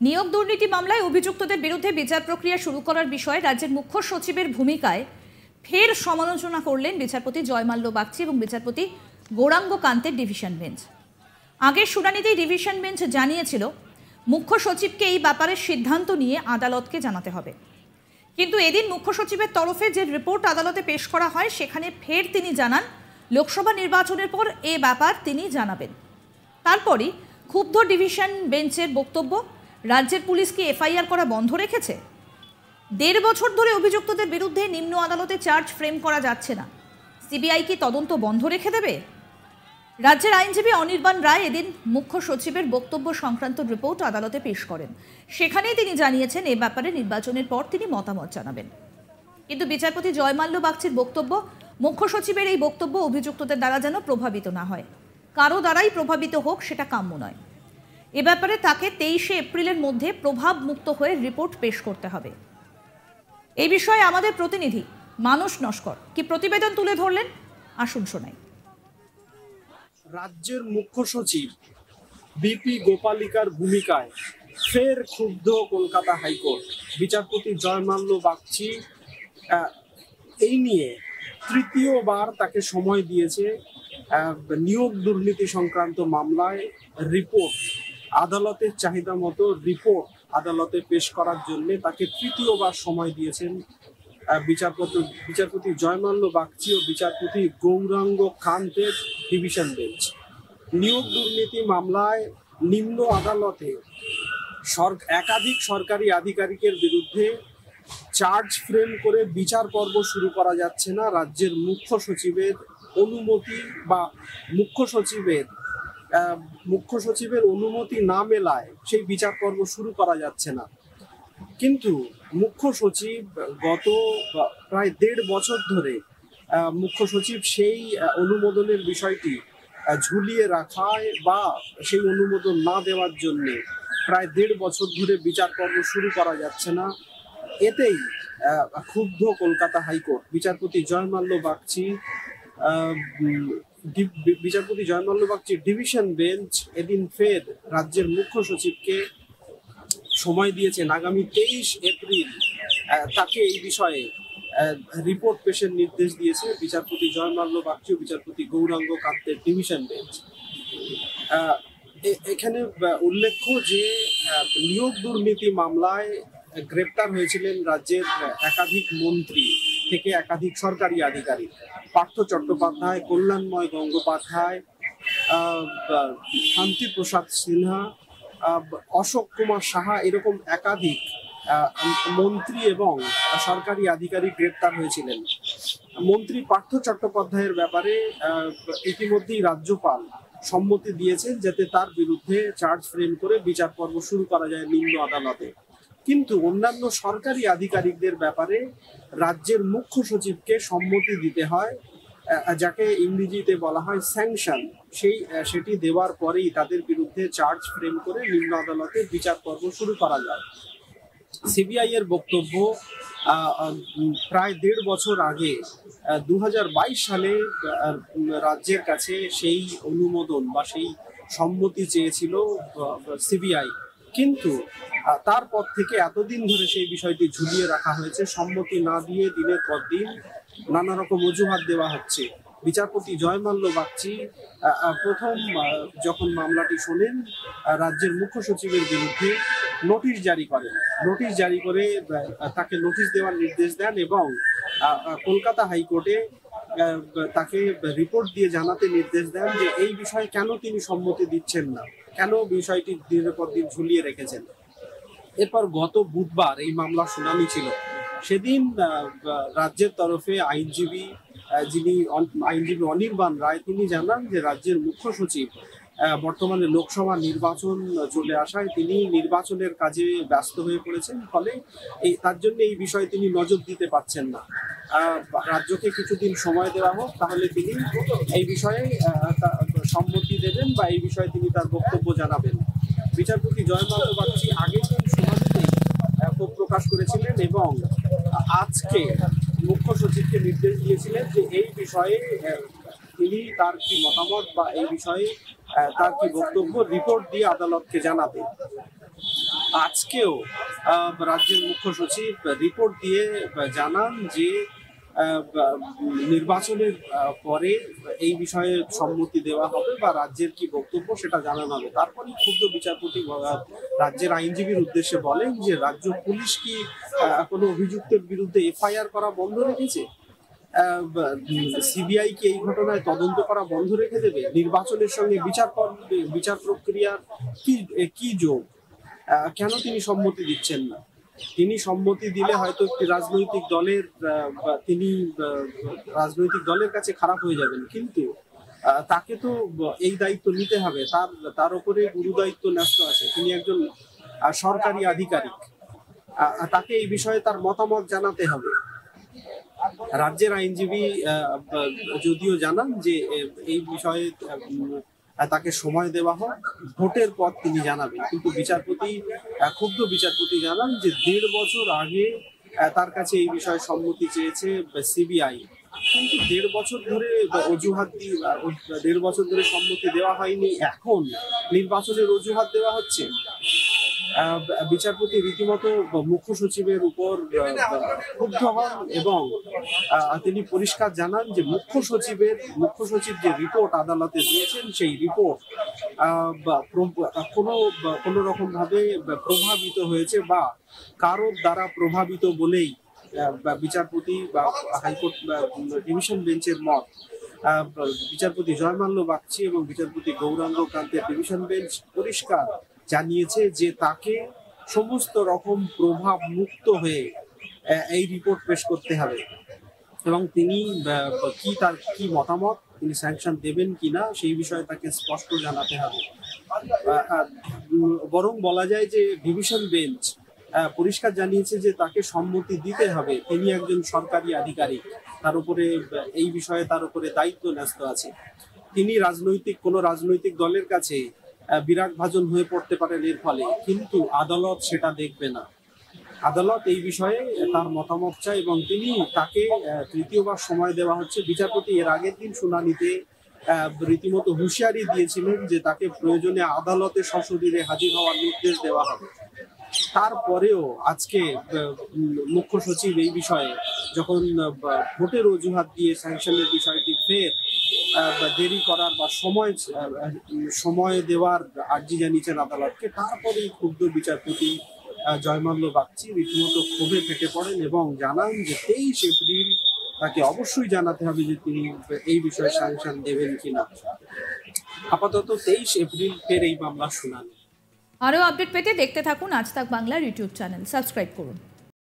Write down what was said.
নিয়োগ দুর্নীতি মামলায় অভিযুক্তদের বিরুদ্ধে বিচার প্রক্রিয়া শুরু করার বিষয়ে রাজ্যের মুখ্য সচিবের ভূমিকায় ফের সমালোচনা করলেন বিচারপতি জয়মাল্য বাগচি এবং বিচারপতি গৌরাঙ্গ কান্তের ডিভিশন বেঞ্চ। আগের শুনানিতেই ডিভিশন বেঞ্চ জানিয়েছিল মুখ্য সচিবকে এই ব্যাপারে সিদ্ধান্ত নিয়ে আদালতকে জানাতে হবে, কিন্তু এদিন মুখ্য সচিবের তরফে যে রিপোর্ট আদালতে পেশ করা হয় সেখানে ফের তিনি জানান লোকসভা নির্বাচনের পর এ ব্যাপার তিনি জানাবেন। তারপরই ক্ষুব্ধ ডিভিশন বেঞ্চের বক্তব্য, রাজ্যের পুলিশ কি এফআইআর করা বন্ধ রেখেছে? ১.৫ বছর ধরে অভিযুক্তদের বিরুদ্ধে নিম্ন আদালতে চার্জ ফ্রেম করা যাচ্ছে না, সিবিআই কি তদন্ত বন্ধ রেখে দেবে? রাজ্যের আইনজীবী অনির্বাণ রায় এদিন মুখ্য সচিবের বক্তব্য সংক্রান্ত রিপোর্ট আদালতে পেশ করেন। সেখানেই তিনি জানিয়েছেন এ ব্যাপারে নির্বাচনের পর তিনি মতামত জানাবেন। কিন্তু বিচারপতি জয়মাল্য বাগচির বক্তব্য, মুখ্য সচিবের এই বক্তব্য অভিযুক্তদের দ্বারা যেন প্রভাবিত না হয়, কারো দ্বারাই প্রভাবিত হোক সেটা কাম্য নয়। এ ব্যাপারে তাকে ২৩শে এপ্রিলের মধ্যে প্রভাব মুক্ত হয়ে রিপোর্ট পেশ করতে হবে। এই বিষয়ে আমাদের প্রতিনিধি মানস নস্কর কি প্রতিবেদন তুলে ধরলেন, আসুন শোনাই। রাজ্যের মুখ্য সচিব বিপি গোপালিকার ভূমিকায় ফের ক্ষুব্ধ কলকাতা হাইকোর্ট। বিচারপতি জয়মাল্য বাগচি এই নিয়ে তৃতীয়বার তাকে সময় দিয়েছে নিয়োগ দুর্নীতি সংক্রান্ত মামলায় রিপোর্ট আদালতের চাহিদা মতো রিপোর্ট আদালতে পেশ করার জন্য তাকে তৃতীয়বার সময় দিয়েছেন বিচারপতি জয়মাল্য বাগচি ও বিচারপতি গৌরাঙ্গ কান্তের ডিভিশন বেঞ্চ। নিয়োগ দুর্নীতি মামলায় নিম্ন আদালতে একাধিক সরকারি আধিকারিকের বিরুদ্ধে চার্জ ফ্রেম করে বিচার পর্ব শুরু করা যাচ্ছে না। রাজ্যের মুখ্য সচিবের অনুমতি বা মুখ্য সচিবের অনুমতি না মেলায় সেই বিচার পর্ব শুরু করা যাচ্ছে না। কিন্তু মুখ্য সচিব গত প্রায় ১.৫ বছর ধরে মুখ্য সচিব সেই অনুমোদনের বিষয়টি ঝুলিয়ে রাখায় বা সেই অনুমোদন না দেওয়ার জন্য প্রায় ১.৫ বছর ধরে বিচার পর্ব শুরু করা যাচ্ছে না। এতেই ক্ষুব্ধ কলকাতা হাইকোর্ট। বিচারপতি জয়মাল্য বাগচি ডিভিশন বেঞ্চ এদিন ফের রাজ্যের মুখ্য সচিবকে সময় দিয়েছেন আগামী ২৩ এপ্রিল তাকে এই বিষয়ে রিপোর্ট পেশের নির্দেশ দিয়েছে বিচারপতি জয়মাল্য বাগচি ও বিচারপতি গৌরাঙ্গ কান্তের ডিভিশন বেঞ্চ। এখানে উল্লেখ্য যে নিয়োগ দুর্নীতি মামলায় গ্রেপ্তার হয়েছিলেন রাজ্যের একাধিক মন্ত্রী থেকে একাধিক সরকারি আধিকারিক, পার্থ চট্টোপাধ্যায়, কল্যাণময় গঙ্গোপাধ্যায়, শান্তি প্রসাদ সিনহা, অশোক কুমার সাহা, এরকম একাধিক মন্ত্রী এবং সরকারি আধিকারিক গ্রেপ্তার হয়েছিলেন। মন্ত্রী পার্থ চট্টোপাধ্যায়ের ব্যাপারে ইতিমধ্যেই রাজ্যপাল সম্মতি দিয়েছেন যাতে তার বিরুদ্ধে চার্জ ফ্রেম করে বিচার পর্ব শুরু করা যায় নিম্ন আদালতে। কিন্তু অন্যান্য সরকারি আধিকারিকদের ব্যাপারে রাজ্যের মুখ্য সচিবকে সম্মতি দিতে হয়, যাকে ইংরেজিতে বলা হয় স্যাংশন। সেটি দেওয়ার পরেই তাদের বিরুদ্ধে চার্জ ফ্রেম করে নিম্ন আদালতে বিচার পর্ব শুরু করা যায়। সিবিআই এর বক্তব্য, প্রায় ১.৫ বছর আগে ২০২২ সালে রাজ্যের কাছে সেই অনুমোদন বা সেই সম্মতি চেয়েছিল সিবিআই, কিন্তু তারপর থেকে এতদিন ধরে সেই বিষয়টি ঝুলিয়ে রাখা হয়েছে। সম্মতি না দিয়ে দিনের পর দিন নানা রকম অজুহাত দেওয়া হচ্ছে। বিচারপতি জয়মাল্য বাগচি প্রথম যখন মামলাটি শোনেন রাজ্যের মুখ্য সচিবের বিরুদ্ধে নোটিশ জারি করে তাকে নোটিশ দেওয়ার নির্দেশ দেন এবং কলকাতা হাইকোর্টে তাকে রিপোর্ট দিয়ে জানাতে নির্দেশ দেন যে এই বিষয়ে কেন তিনি সম্মতি দিচ্ছেন না, কেন বিষয়টি দিনের পর দিন ঝুলিয়ে রেখেছেন। এরপর গত বুধবার এই মামলা শুনানি ছিল। সেদিন রাজ্যের তরফে আইনজীবী অনির্বাণ রায় তিনি জানান যে রাজ্যের মুখ্য সচিব বর্তমানে লোকসভা নির্বাচন চলে আসায় তিনি নির্বাচনের কাজে ব্যস্ত হয়ে পড়েছেন, ফলে তার জন্য এই বিষয়ে তিনি নজর দিতে পারছেন না। রাজ্যকে কিছুদিন সময় দেওয়া হোক, তাহলে তিনি এই বিষয়ে সম্মতি দেবেন বা এই বিষয়ে তিনি তার বক্তব্য জানাবেন। বিচারপতি জয়মাল্য বাগচি আগের দিন শুনানিতেই ক্ষোভ প্রকাশ করেছিলেন এবং আজকে মুখ্য সচিবকে নির্দেশ দিয়েছিলেন যে এই বিষয়ে তিনি তার কি মতামত বা এই বিষয়ে তার কি বক্তব্য রিপোর্ট দিয়ে আদালতকে জানাবেন। আজকেও রাজ্যের মুখ্য সচিব রিপোর্ট দিয়ে জানান যে নির্বাচনের পরে এই বিষয়ে সম্মতি দেওয়া হবে বা রাজ্যের কি বক্তব্য সেটা জানানো হবে। তারপরে ক্ষুব্ধ বিচারপতি রাজ্যের আইনজীবীর উদ্দেশ্যে বলেন যে রাজ্য পুলিশ কি কোনো অভিযুক্তের বিরুদ্ধে এফআইআর করা বন্ধ রেখেছে? সিবিআই কি এই ঘটনায় তদন্ত করা বন্ধ রেখে দেবে? নির্বাচনের সঙ্গে বিচার প্রক্রিয়ার কি যোগ? কেন তিনি সম্মতি দিচ্ছেন না? তিনি সম্মতি দিলে হয়তো একটি রাজনৈতিক দলের কাছে খারাপ হয়ে যাবেন, কিন্তু তাকে তো এই দায়িত্ব নিতে হবে, তার উপরে গুরু দায়িত্ব ন্যস্ত আছে। তিনি একজন সরকারি আধিকারিক, তাকে এই বিষয়ে তার মতামত জানাতে হবে। রাজ্যের আইনজীবী যদিও জানান যে এই বিষয়ে তাকে সময় দেওয়া হোক, ভোটের পর তিনি জানাবেন, কিন্তু ক্ষুব্ধ বিচারপতি জানান যে 1.5 বছর আগে তার কাছে এই বিষয়ে সম্মতি চেয়েছে সিবিআই, কিন্তু 1.5 বছর ধরে অজুহাত দিয়ে 1.5 বছর ধরে সম্মতি দেওয়া হয়নি, এখন নির্বাচনের অজুহাত দেওয়া হচ্ছে। বিচারপতি রীতিমতো মুখ্য সচিবের উপর ক্ষুব্ধ হন এবং তিনি পরিষ্কার জানান যে মুখ্য সচিব যে রিপোর্ট আদালতে দিয়েছেন সেই রিপোর্ট কোনো রকম ভাবে প্রভাবিত হয়েছে বা কারোর দ্বারা প্রভাবিত বলেই বিচারপতি বা হাইকোর্ট ডিভিশন বেঞ্চের মত। বিচারপতি জয়মাল্য বাগচি এবং বিচারপতি গৌরাঙ্গ কান্তের ডিভিশন বেঞ্চ পরিষ্কার জানিয়েছে যে তাকে সমস্ত রকম প্রভাব মুক্ত হয়ে এই রিপোর্ট পেশ করতে হবে এবং তিনি তার কি মতামত, তিনি স্যাংশন দেবেন কিনা সেই বিষয়ে তাকে স্পষ্ট জানাতে হবে। বরং বলা যায় যে ডিভিশন বেঞ্চ পরিষ্কার জানিয়েছে যে তাকে সম্মতি দিতে হবে, তিনি একজন সরকারি আধিকারিক, তার উপরে এই বিষয়ে তার উপরে দায়িত্ব ন্যস্ত আছে। তিনি কোনো রাজনৈতিক দলের কাছে বিরাগভাজন হয়ে পড়তে পারেন এর ফলে, কিন্তু আদালত সেটা দেখবে না। আদালত এই বিষয়ে তার মতামত চায় এবং তাকে তৃতীয়বার সময় দেওয়া হচ্ছে। বিচারপতি এর আগের দিন শুনানিতে রীতিমতো হুঁশিয়ারি দিয়েছিলেন যে তাকে প্রয়োজনে আদালতে সশরীরে হাজির হওয়ার নির্দেশ দেওয়া হবে। তারপরেও আজকে মুখ্য সচিব এই বিষয়ে যখন ভোটের অজুহাত দিয়ে স্যাংশনের বিষয়টি ফের দেরি করার বা সময় দেওয়ার আর্জি জানিয়েছেন আদালতকে, তারপরেই ক্ষুব্ধ বিচারপতি জয়মাল্য বাগচি রীতিমতো ক্ষোভে ফেটে পড়েন এবং জানান যে 23 এপ্রিল তাকে অবশ্যই জানাতে হবে যে তিনি এই বিষয়ে স্যাংশন দেবেন কিনা। আপাতত 23 এপ্রিল ফের এই মামলার শুনানি। আরও আপডেট পেতে দেখতে থাকুন আজ তাক বাংলার ইউটিউব চ্যানেল, সাবস্ক্রাইব করুন।